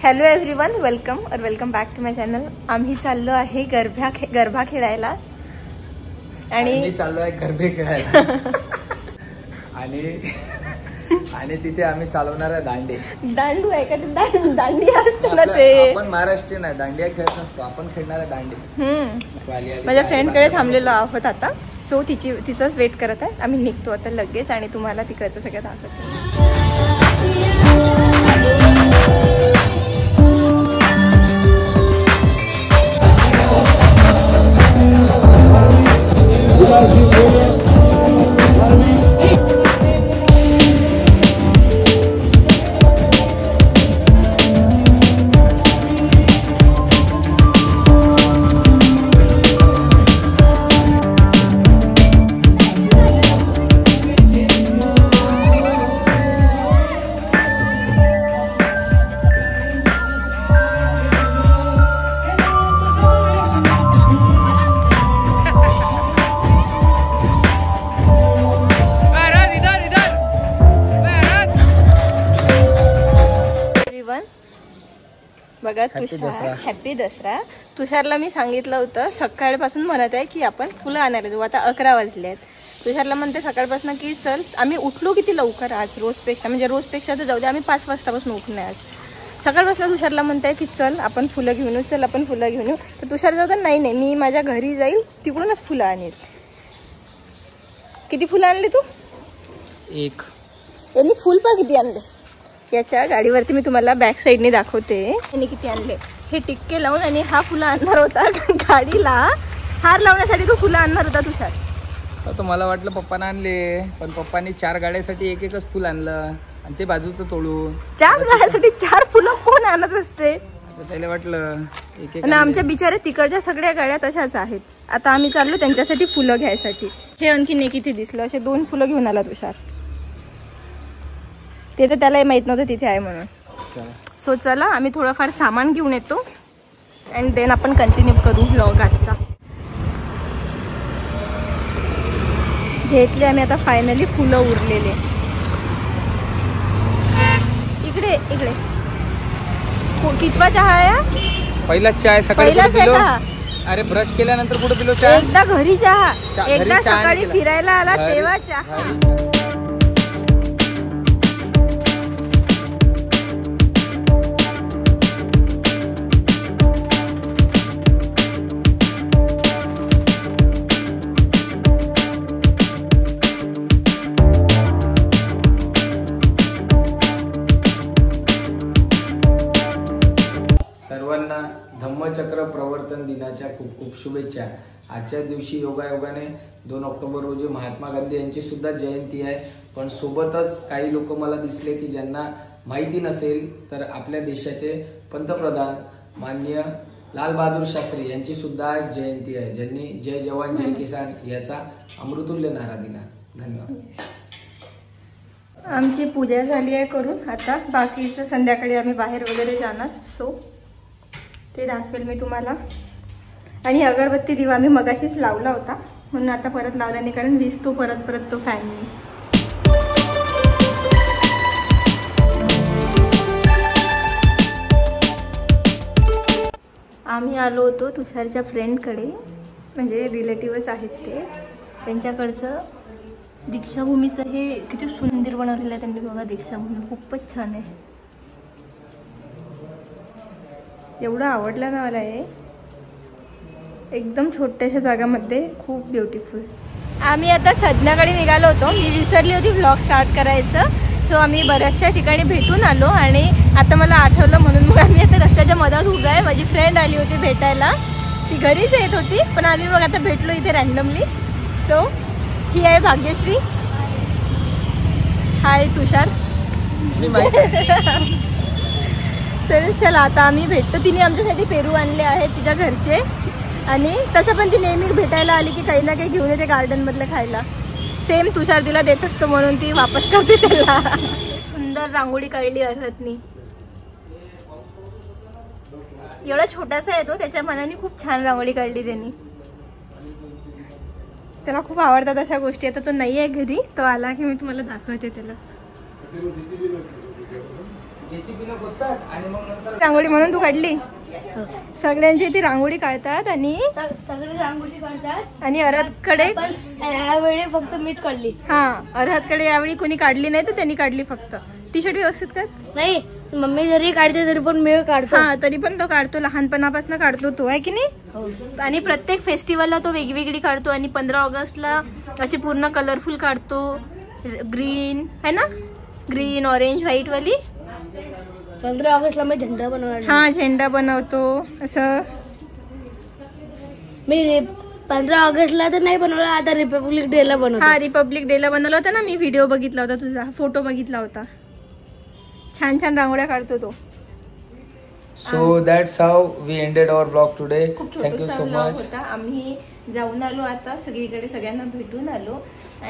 Hello everyone, welcome back to my channel. आम्ही चाललो आहे गरबा खेळायला आणि चाललो आहे गरबे खेळायला आणि तिथे आम्ही चालवणार आहे दांडू आहे का? दांडिया असते ना ते. आपण महाराष्ट्रीयन आहे, दांडिया खेळत नसतो, आपण खेळणार आहे दांडी. माझ्या फ्रेंडकडे थांबलेलो आहोत आता, सो तिचाच वेट करत आहे. आम्ही निघतो आता लगेच आणि तुम्हाला तिकडचं सगळं दाखवतो. बघा तुषार, हॅपी दसरा. तुषारला मी सांगितलं होतं सकाळपासून म्हणत आहे की आपण फुलं आणायला जाऊ. आता 11 वाजले आहेत. तुषारला म्हणते सकाळपासून की चल. आम्ही उठलो किती लवकर आज, रोजपेक्षा तर जाऊ दे, आम्ही 5 वाजतापासून उठणे आज. सकाळपासून तुषारला म्हणताय की चल आपण फुलं घेऊन येऊ, चल आपण फुलं घेऊन येऊ. तर तुषार जाऊ, नाही मी माझ्या घरी जाईल, तिकडूनच फुलं आणेल. किती फुलं आणले तू? एक. यांनी फुल पा किती आणले? याच्या गाडीवरती मी तुम्हाला बॅक साईडने दाखवते यांनी किती आणले. हे टिक्के लावून आणि हा फुलं आणणार होता गाडीला. हार लावण्यासाठी तो फुलं आणणार होता तुषार. तर मला वाटलं पप्पाने आणले, पण पप्पांनी 4 गाड्यासाठी एकच फुल आणलं आणि ते बाजूचं तोडून. 4 गाड्यासाठी 4 फुलं कोण आणत असते? त्याला वाटलं एक. आणि आमच्या बिचारे तिकडच्या सगळ्या गाड्या तशाच आहेत. आता आम्ही चाललो त्यांच्यासाठी फुलं घ्यायसाठी. हे आणखी किती दिसलं, असे 2 फुलं घेऊन आला तुषार. ते तर त्यालाही माहित नव्हतं तिथे आहे म्हणून. सो चला आम्ही थोडंफार सामान घेऊन येतो अँड देन आपण कंटिन्यू करू व्लॉग आजचा. घेतले आम्ही आता फायनली फुलं उरलेले. इकडे कितवा चहा आहे? पहिलाच चहा सकाळी. अरे ब्रश केल्यानंतर कुठे पिलो चहा? एकदा घरी चहा, एकदा सकाळी फिरायला आला तेव्हा चहा. सर्वांना धम्मचक्र प्रवर्तन दिनाच्या खूप शुभेच्छा. आजच्या दिवशी योगायोगाने 2 ऑक्टोबर रोजी महात्मा गांधी यांची सुद्धा जयंती आहे. पण सोबतच काही लोक मला दिसले की ज्यांना माहिती नसेल तर आपल्या देशाचे पंतप्रधान माननीय लाल बहादूर शास्त्री यांची सुद्धा आज जयंती आहे, ज्यांनी जय जवान जय किसान याचा अमृतुल्य नारा दिला. धन्यवाद. आमची पूजा झाली आहे करून. आता बाकीचं संध्याकाळी आम्ही बाहेर वगैरे जाणार, सो ते दाखवेल मी तुम्हाला. आणि अगरबत्ती दिवा मी मगाशीच लावला होता म्हणून आता परत लावला नाही, कारण विजतो परत तो फॅननी. आम्ही आलो होतो तुषारच्या फ्रेंडकडे, म्हणजे रिलेटिव्हच आहेत ते. त्यांच्याकडचं दीक्षाभूमीचं हे किती सुंदर बनवलेलं आहे त्यांनी. बघा दीक्षाभूमी खूपच छान आहे. एवढं आवडलं ना मला हे. एकदम छोट्याशा जागामध्ये खूप ब्युटिफुल. आम्ही आता संध्याकाळी निघालो होतो. मी विसरली होती व्लॉग स्टार्ट करायचं, सो आम्ही बऱ्याचशा ठिकाणी भेटून आलो आणि आता मला आठवलं म्हणून मग आम्ही आता रस्त्याच्या मधात उभं आहे. माझी फ्रेंड आली होती भेटायला, ती घरीच येत होती, पण आम्ही मग आता भेटलो इथे रॅन्डमली. सो ही आहे भाग्यश्री. हाय तुषार. तर चला आता आम्ही भेटतो. तिने आमच्यासाठी पेरू आणले आहेत तिच्या घरचे, आणि तसं पण ती नेहमी भेटायला आली की काही ना काही घेऊन येते गार्डन मधलं खायला. सेम तुषार तिला देत असतो म्हणून ती वापस करते त्याला. सुंदर रांगोळी काढली अर्थनी. एवढा छोटासा आहे तो, त्याच्या मनाने खूप छान रांगोळी काढली त्यांनी. त्याला खूप आवडतात अशा गोष्टी. आता तो नाही आहे घरी, तो आला की मी तुम्हाला दाखवते त्याला. जेसीबीने खोदतात आणि मग नंतर रांगोळी म्हणून तू काढली. सगळ्यांची ती रांगोळी काढतात आणि सगळे रांगोळी काढतात आणि अरहतकडे पण यावेळी फक्त मीच काढली. हा अरहतकडे यावेळी कोणी काढली नाही तर त्यांनी काढली फक्त. टी शर्ट व्यवस्थित कर. नाही मम्मी जरी काढते तरी पण मी काढतो. हा तरी पण तो काढतो, लहानपणापासून काढतो तो, आहे की नाही. आणि प्रत्येक फेस्टिवलला तो वेगवेगळी काढतो आणि 15 ऑगस्टला अशी पूर्ण कलरफुल काढतो. ग्रीन है ना, ग्रीन ऑरेंज व्हाईट वाली. 15 ऑगस्टला मी झेंडा बनवणार. हा झेंडा बनवतो असं. मी 15 ऑगस्टला तर नाही बनवला, आता रिपब्लिक डे ला बनवतो. हा रिपब्लिक डे ला बनवला होता ना, मी व्हिडिओ बघितला होता तुझा, फोटो बघितला होता. छान छान रांगोळ्या काढतो तो. So that's how we ended our vlog today. खूप थँक्यू छोटासा सो व्लॉग मच. होता. आम्ही जाऊन आलो आता सगळीकडे, सगळ्यांना भेटून आलो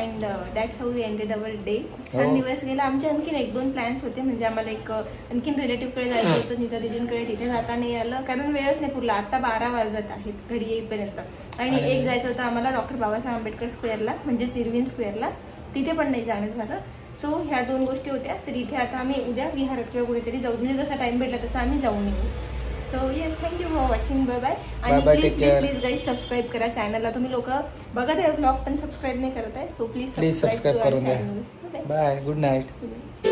and that's how we ended our day. छान दिवस गेला. आमचे आणखीन 1-2 प्लॅन्स होते, म्हणजे आम्हाला एक आणखीन रिलेटिव्हकडे जायचं होतं, नीता दीदींकडे. तिथे जाता नाही आलं कारण वेळच नाही पुरला. आता 12 वाजत आहेत घरी येईपर्यंत. आणि एक जायचं होतं आम्हाला डॉक्टर बाबासाहेब आंबेडकर स्क्वेअरला, म्हणजे इरविन स्क्वेअरला. तिथे पण नाही जाणं झालं. सो ह्या 2 गोष्टी होत्या. तर इथे आता आम्ही उद्या विहारात किंवा कुठेतरी जाऊ, म्हणजे जसा टाइम भेटला तसा आम्ही जाऊन येऊ. So yes, thank you for watching. Bye bye. आणि प्लीज प्लीज गाईज सबस्क्राईब करा चॅनलला. तुम्ही लोक बघत आहे व्लॉग पण सबस्क्राईब नाही करत आहे. सो प्लीज सबस्क्राईब करून द्या. Bye, good night.